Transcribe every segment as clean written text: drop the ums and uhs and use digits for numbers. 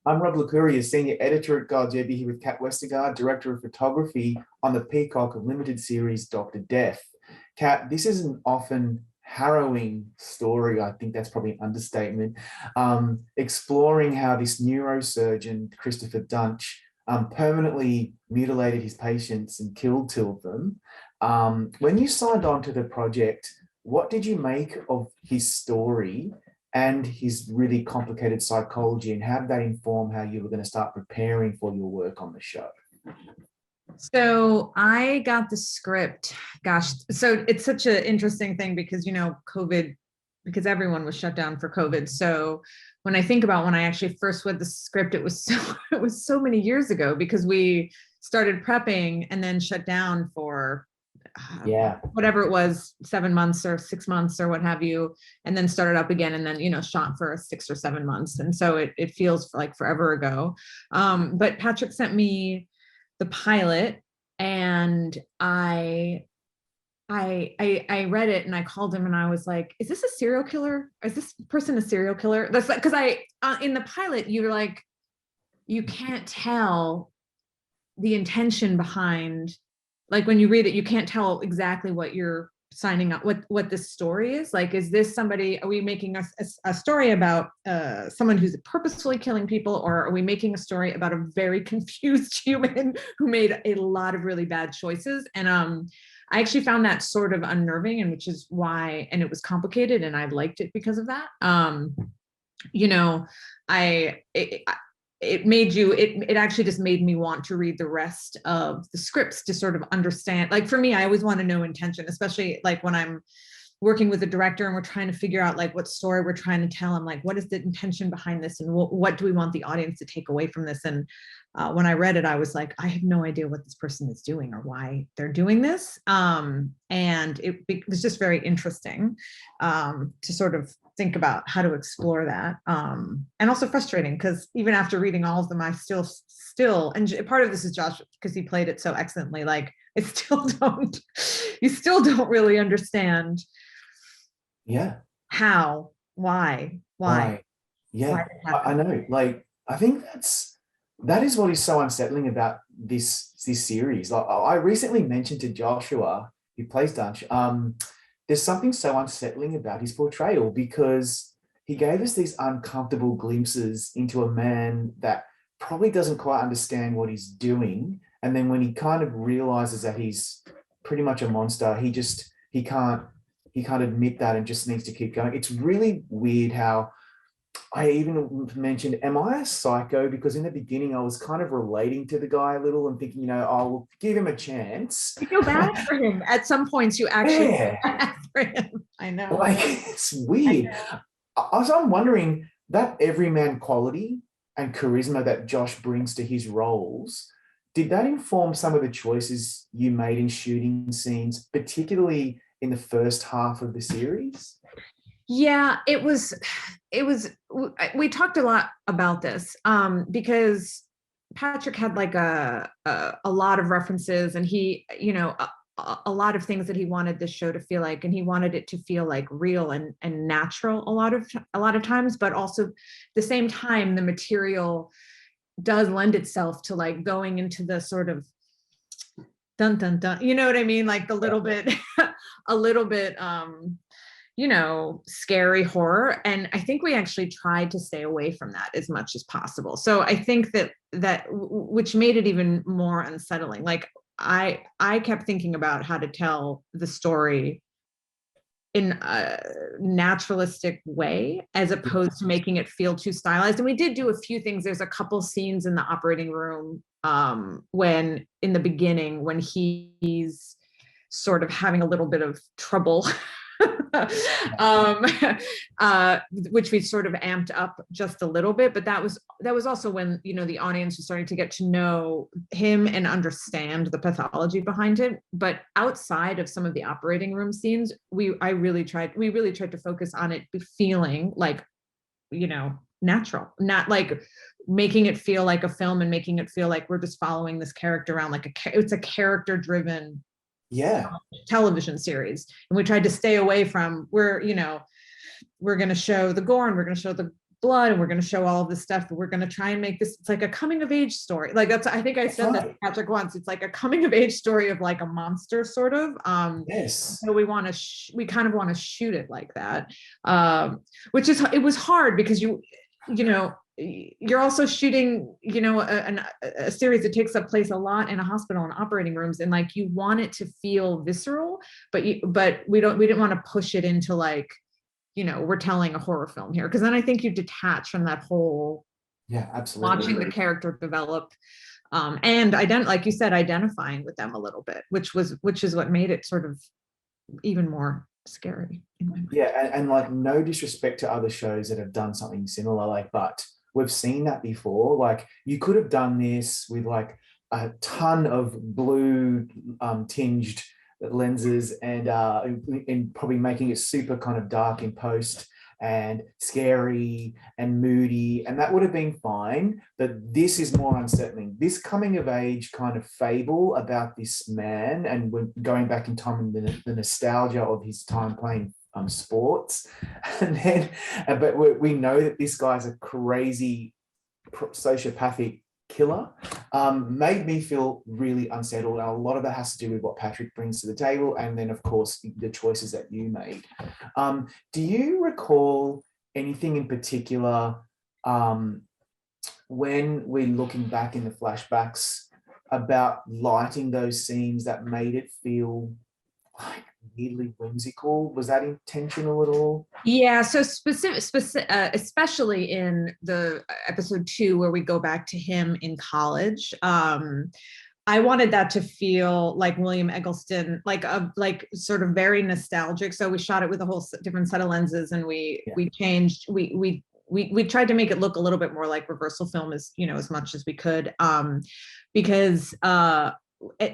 I'm Rob Licuria, Senior Editor at God's Abbey here with Kat Westergaard, Director of Photography on the Peacock Limited series Dr. Death. Kat, this is an often harrowing story. I think that's probably an understatement. Exploring how this neurosurgeon, Christopher Duntsch, permanently mutilated his patients and killed two of them. When you signed on to the project, what did you make of his story and his really complicated psychology, and how did that inform how you were going to start preparing for your work on the show? So I got the script, gosh, so it's such an interesting thing because, COVID, because everyone was shut down for COVID. So when I think about when I actually first read the script, it was so many years ago, because we started prepping and then shut down for whatever it was, 7 months or 6 months or what have you, and then started up again, and then shot for 6 or 7 months, and so it feels like forever ago. But Patrick sent me the pilot, and I read it, and I called him and I was like, is this a serial killer? Is this person a serial killer? That's like, because in the pilot you're like, you can't tell the intention behind, like when you read it, you can't tell exactly what you're signing up, what this story is. Like, is this somebody, are we making a story about someone who's purposefully killing people, or are we making a story about a very confused human who made a lot of really bad choices? And I actually found that sort of unnerving, and which is why, and it was complicated, and I liked it because of that. It actually just made me want to read the rest of the scripts to sort of understand. Like, for me, I always want to know intention, especially like when I'm working with a director and we're trying to figure out like what story we're trying to tell. I'm like, what is the intention behind this, and what do we want the audience to take away from this? And when I read it, I was like, I have no idea what this person is doing or why they're doing this. And it was just very interesting to sort of think about how to explore that, and also frustrating, because even after reading all of them, I still, and part of this is Josh, because he played it so excellently, like you still don't really understand how, why Yeah, I know. Like, I think that is what is so unsettling about this series. Like, I recently mentioned to Joshua, who plays Duntsch, there's something so unsettling about his portrayal, because he gave us these uncomfortable glimpses into a man that probably doesn't quite understand what he's doing. And then when he kind of realizes that he's pretty much a monster, he can't admit that and just needs to keep going. It's really weird how I even mentioned, am I a psycho? Because in the beginning, I was kind of relating to the guy a little and thinking, I'll give him a chance. You feel bad for him. At some points, you actually feel bad for him. I know. Like, it's weird. I'm wondering, that everyman quality and charisma that Josh brings to his roles, did that inform some of the choices you made in shooting scenes, particularly in the first half of the series? Yeah, it was, we talked a lot about this, because Patrick had like a lot of references, and he, a lot of things that he wanted this show to feel like, and he wanted it to feel like real and natural a lot of times, but also at the same time, the material does lend itself to like going into the sort of dun dun dun, you know what I mean? Like a little bit, scary horror. And I think we actually tried to stay away from that as much as possible. So I think that which made it even more unsettling. Like I kept thinking about how to tell the story in a naturalistic way, as opposed to making it feel too stylized. And we did do a few things. There's a couple scenes in the operating room when in the beginning, when he's sort of having a little bit of trouble which we sort of amped up just a little bit, but that was also when the audience was starting to get to know him and understand the pathology behind it. But outside of some of the operating room scenes, we really tried to focus on it feeling like natural, not like making it feel like a film and making it feel like we're just following this character around, like it's a character driven television series. And we tried to stay away from, we're going to show the gore, and we're going to show the blood, and we're going to show all of this stuff, we're going to try and make this, it's like a coming of age story. Like that's, I think I said that to Patrick once, it's like a coming of age story of like a monster sort of. Yes. So we want to, we kind of want to shoot it like that, which is, it was hard because you know, you're also shooting, you know, a series that takes up place a lot in a hospital and operating rooms, and like you want it to feel visceral, but we didn't want to push it into like, you know, we're telling a horror film here, because then I think you detach from that whole, yeah, absolutely, watching the character develop, and like you said, identifying with them a little bit, which is what made it sort of even more scary in my mind. Yeah, and like no disrespect to other shows that have done something similar, like, but we've seen that before. Like you could have done this with like a ton of blue tinged lenses and probably making it super kind of dark in post and scary and moody, and that would have been fine. But this is more unsettling. This coming of age kind of fable about this man, and we're going back in time and the nostalgia of his time playing sports, and then but we know that this guy's a crazy sociopathic killer, made me feel really unsettled. And a lot of that has to do with what Patrick brings to the table, and then of course the choices that you made. Do you recall anything in particular when we're looking back in the flashbacks about lighting those scenes that made it feel like weirdly whimsical? Was that intentional at all? Yeah, so especially in the episode 2 where we go back to him in college, I wanted that to feel like William Eggleston, like sort of very nostalgic. So we shot it with a whole different set of lenses, and we changed, we tried to make it look a little bit more like reversal film, as you know, as much as we could, because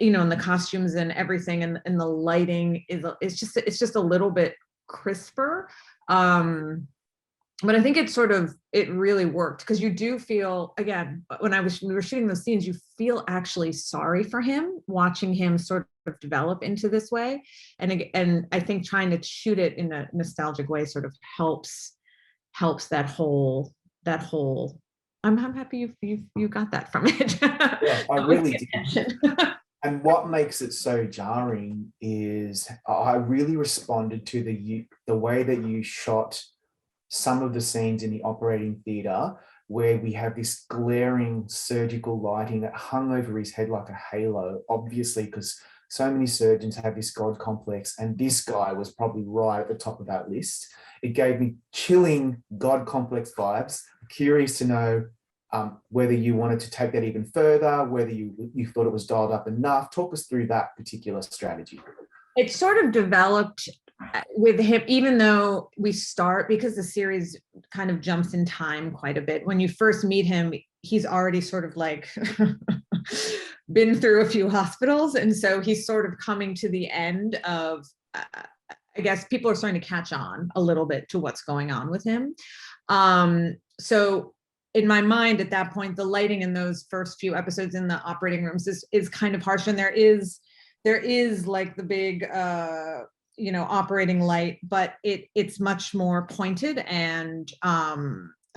you know, and the costumes and everything, and the lighting it's just a little bit crisper, but I think it really worked, because you do feel, again, when we were shooting those scenes, you feel actually sorry for him, watching him sort of develop into this way, and I think trying to shoot it in a nostalgic way sort of helps that whole I'm happy you got that from it. Yeah, I really did. And what makes it so jarring is I really responded to the way that you shot some of the scenes in the operating theatre, where we have this glaring surgical lighting that hung over his head like a halo, obviously, because so many surgeons have this God complex, and this guy was probably right at the top of that list. It gave me chilling God complex vibes. I'm curious to know whether you wanted to take that even further, whether you thought it was dialed up enough. Talk us through that particular strategy. It sort of developed with him, even though because the series kind of jumps in time quite a bit. When you first meet him, he's already sort of like been through a few hospitals. And so he's sort of coming to the end of, I guess people are starting to catch on a little bit to what's going on with him. So in my mind at that point, the lighting in those first few episodes in the operating rooms is kind of harsh. And there is like the big, you know, operating light, but it's much more pointed and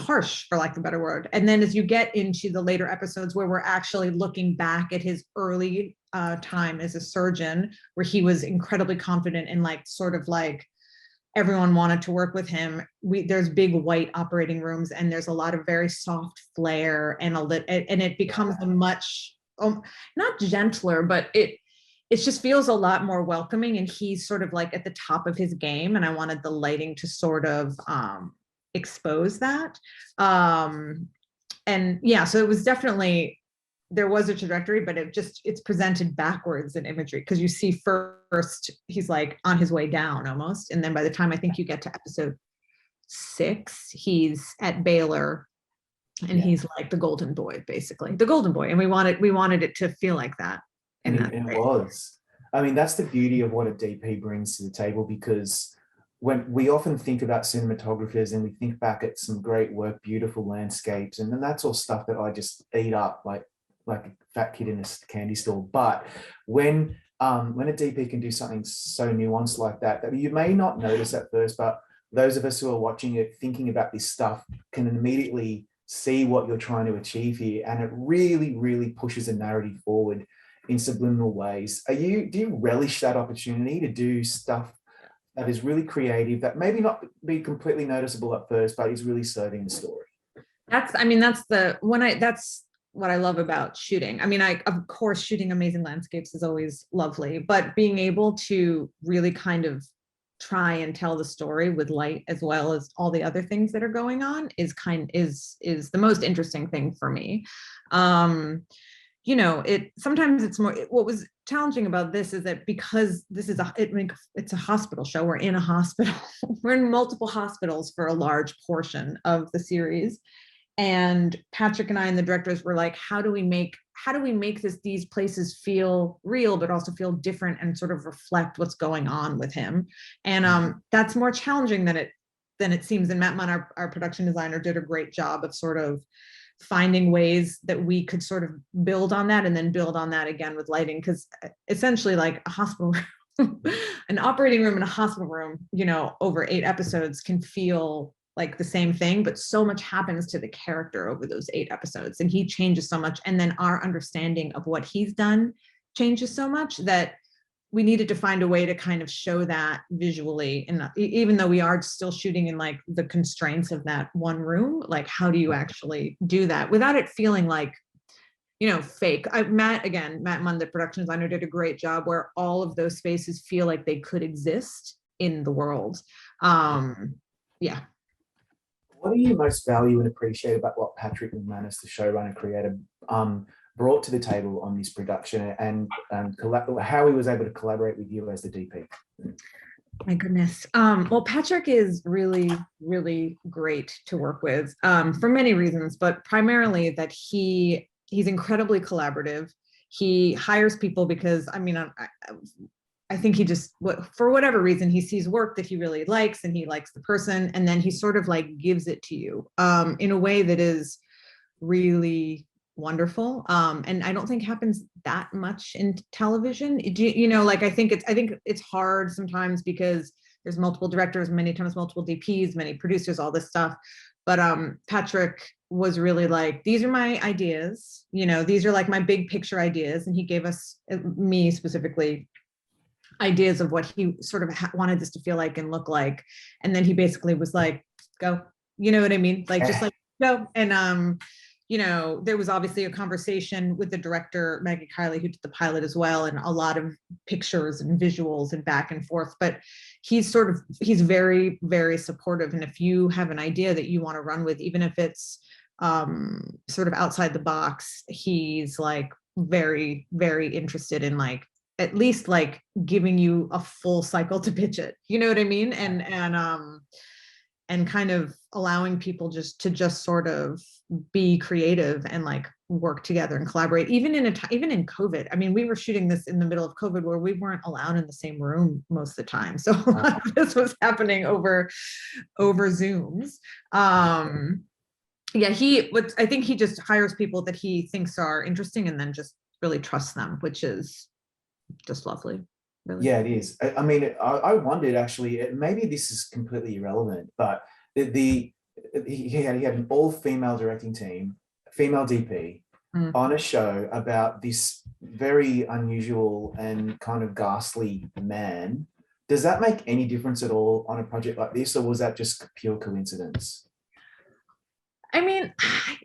harsh, for lack of a better word. And then as you get into the later episodes where we're actually looking back at his early time as a surgeon, where he was incredibly confident and like sort of like everyone wanted to work with him. There's big white operating rooms, and there's a lot of very soft flare, and it becomes a much not gentler, but it just feels a lot more welcoming, and he's sort of like at the top of his game, and I wanted the lighting to sort of expose that. And yeah, so it was definitely, there was a trajectory, but it's presented backwards in imagery, because you see first he's like on his way down almost, and then by the time I think you get to episode 6, he's at Baylor, and he's like the golden boy, basically the golden boy, and we wanted it to feel like that. And it was. I mean, that's the beauty of what a DP brings to the table, because when we often think about cinematographers and we think back at some great work, beautiful landscapes, and then that's all stuff that I just eat up like a fat kid in a candy store. But when a DP can do something so nuanced like that you may not notice at first, but those of us who are watching it, thinking about this stuff, can immediately see what you're trying to achieve here, and it really, really pushes a narrative forward in subliminal ways. Do you relish that opportunity to do stuff that is really creative, that maybe not be completely noticeable at first, but is really serving the story? That's what I love about shooting. I mean, of course, shooting amazing landscapes is always lovely, but being able to really kind of try and tell the story with light as well as all the other things that are going on is the most interesting thing for me. Sometimes it's more, what was challenging about this is that because this is it's a hospital show, we're in a hospital, we're in multiple hospitals for a large portion of the series. And Patrick and I and the directors were like, how do we make these places feel real, but also feel different and sort of reflect what's going on with him? And that's more challenging than it seems. And Matt Munn, our production designer, did a great job of sort of finding ways that we could sort of build on that and then build on that again with lighting. Because essentially, like a hospital room, an operating room in a hospital room, over 8 episodes can feel like the same thing, but so much happens to the character over those 8 episodes, and he changes so much. And then our understanding of what he's done changes so much that we needed to find a way to kind of show that visually. And even though we are still shooting in like the constraints of that one room, like how do you actually do that without it feeling like, fake? Matt Munn, the production designer, did a great job where all of those spaces feel like they could exist in the world. Yeah. What do you most value and appreciate about what Patrick McManus, the showrunner creator, brought to the table on this production, and how he was able to collaborate with you as the DP? My goodness. Well, Patrick is really, really great to work with for many reasons, but primarily that he's incredibly collaborative. He hires people because, I think he just, for whatever reason, he sees work that he really likes and he likes the person, and then he sort of like gives it to you in a way that is really wonderful. And I don't think happens that much in television. I think it's hard sometimes because there's multiple directors, many times multiple DPs, many producers, all this stuff. But Patrick was really like, these are my ideas, these are like my big picture ideas. And he gave us, me specifically, ideas of what he sort of wanted this to feel like and look like. And then he basically was like, go, you know what I mean? Like, just like, go. And, there was obviously a conversation with the director, Maggie Kiley, who did the pilot as well, and a lot of pictures and visuals and back and forth, but he's very, very supportive. And if you have an idea that you want to run with, even if it's sort of outside the box, he's like very, very interested in like, at least like giving you a full cycle to pitch it. You know what I mean? And kind of allowing people just sort of be creative and like work together and collaborate. Even in COVID, I mean, we were shooting this in the middle of COVID where we weren't allowed in the same room most of the time. So a lot of this was happening over Zooms. I think he just hires people that he thinks are interesting and then just really trusts them, which is just lovely. Really. Yeah, it is. I wondered actually, maybe this is completely irrelevant, but he had an all-female directing team, female DP, on a show about this very unusual and kind of ghastly man. Does that make any difference at all on a project like this, or was that just pure coincidence? I mean,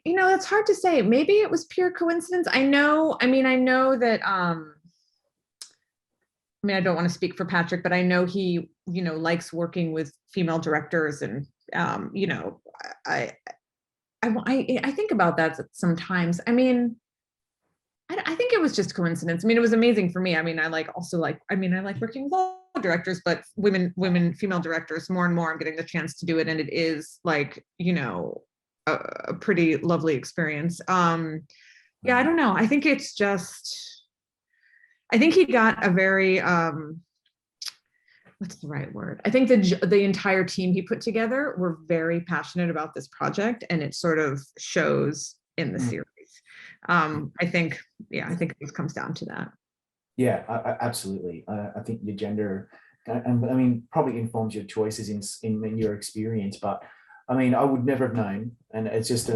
it's hard to say. Maybe it was pure coincidence. I know that I don't want to speak for Patrick, but I know he, likes working with female directors, and I think about that sometimes. I think it was just coincidence. It was amazing for me. I like working with all directors, but female directors, more and more I'm getting the chance to do it, and it is like, a pretty lovely experience. I don't know. I think it's just. I think he got a very, what's the right word? I think the entire team he put together were very passionate about this project, and it sort of shows in the series. I think it comes down to that. Yeah, absolutely. I think your gender and I mean, probably informs your choices in your experience, but I mean, I would never have known, and it's just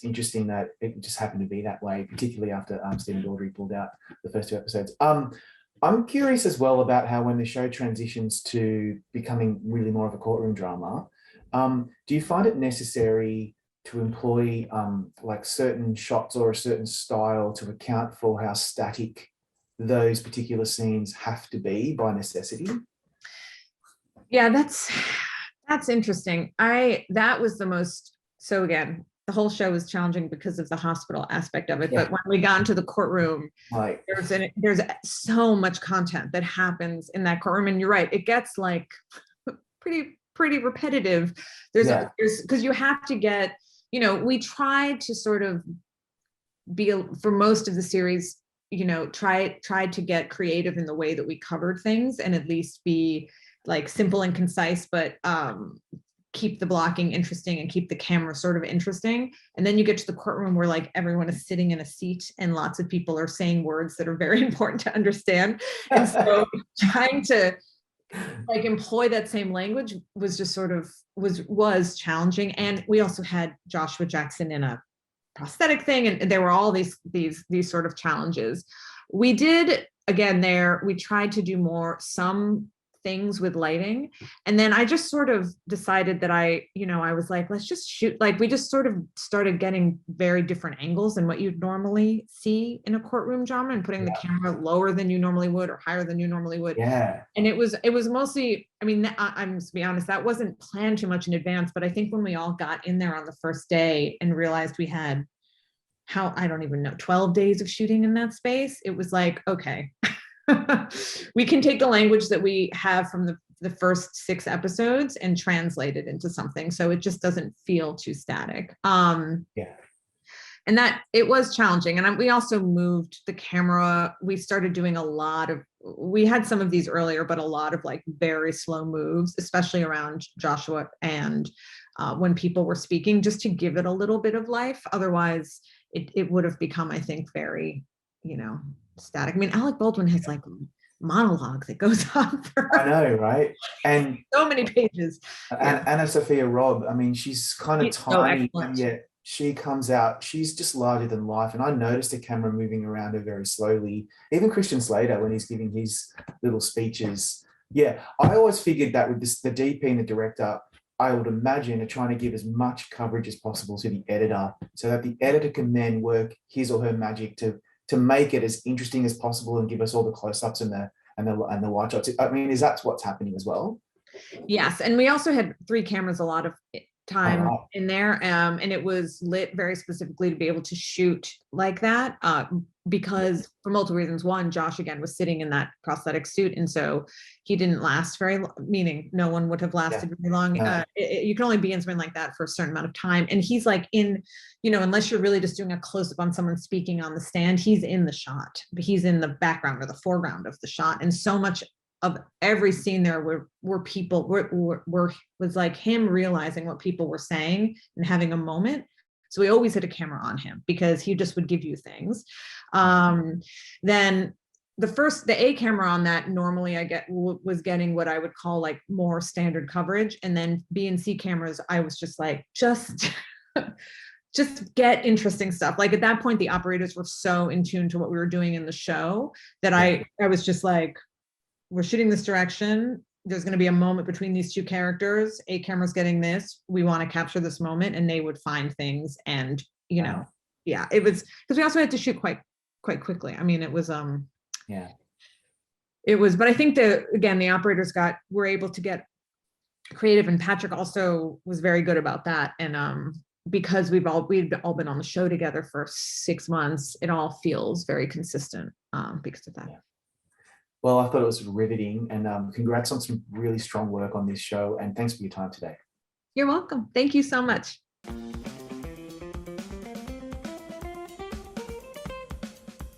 interesting that it just happened to be that way, particularly after Stephen Daldry pulled out the first 2 episodes. I'm curious as well about how when the show transitions to becoming really more of a courtroom drama, do you find it necessary to employ like certain shots or a certain style to account for how static those particular scenes have to be by necessity? Yeah, that's interesting. That was the most, so again, the whole show was challenging because of the hospital aspect of it. Yeah. But when we got into the courtroom, right, there's so much content that happens in that courtroom. And you're right, it gets like pretty repetitive. There's because you have to get, you know, we tried to sort of be, for most of the series, you know, tried to get creative in the way that we covered things and at least be like simple and concise, but keep the blocking interesting and keep the camera sort of interesting. And then you get to the courtroom where like everyone is sitting in a seat and lots of people are saying words that are very important to understand. And so trying to like employ that same language was just sort of was challenging. And we also had Joshua Jackson in a prosthetic thing, and there were all these sort of challenges. We did, again, we tried to do some things with lighting, and then I just sort of decided that I was like, let's just shoot, like we just sort of started getting very different angles than what you'd normally see in a courtroom drama, and putting the camera lower than you normally would or higher than you normally would. And it was mostly, I mean, I'm to be honest, that wasn't planned too much in advance, but I think when we all got in there on the first day and realized we had I don't even know, 12 days of shooting in that space, it was like, okay, we can take the language that we have from the first 6 episodes and translate it into something so it just doesn't feel too static. And that it was challenging. And we also moved the camera. We started doing we had some of these earlier, but a lot of like very slow moves, especially around Joshua and when people were speaking, just to give it a little bit of life. Otherwise it would have become, I think, very, static. I mean, Alec Baldwin has like monologue that goes on for, I know, right? And so many pages. And Anna Sophia Robb, I mean, she's kind of tiny, and yet she comes out, she's just larger than life. And I noticed the camera moving around her very slowly. Even Christian Slater, when he's giving his little speeches. Yeah, I always figured that with the DP and the director, I would imagine, are trying to give as much coverage as possible to the editor, so that the editor can then work his or her magic to make it as interesting as possible and give us all the close-ups and the wide shots. I mean, is that what's happening as well? Yes, and we also had 3 cameras a lot of time in there, and it was lit very specifically to be able to shoot like that, because for multiple reasons. One, Josh again was sitting in that prosthetic suit, and so he didn't last very long, meaning no one would have lasted very long. You can only be in something like that for a certain amount of time, and he's like in, unless you're really just doing a close-up on someone speaking on the stand, he's in the shot, but he's in the background or the foreground of the shot. And so much of every scene there were people was like him realizing what people were saying and having a moment. So we always had a camera on him because he just would give you things. Then the A camera on that, normally I was getting what I would call like more standard coverage. And then B and C cameras, I was just like, just get interesting stuff. Like at that point, the operators were so in tune to what we were doing in the show that I was just like, we're shooting this direction. There's going to be a moment between these 2 characters. A camera's getting this. We want to capture this moment, and they would find things. And it was because we also had to shoot quite quickly. I mean, it was it was. But I think the operators were able to get creative, and Patrick also was very good about that. And because we'd all been on the show together for 6 months, it all feels very consistent because of that. Well, I thought it was riveting, and congrats on some really strong work on this show, and thanks for your time today. You're welcome. Thank you so much.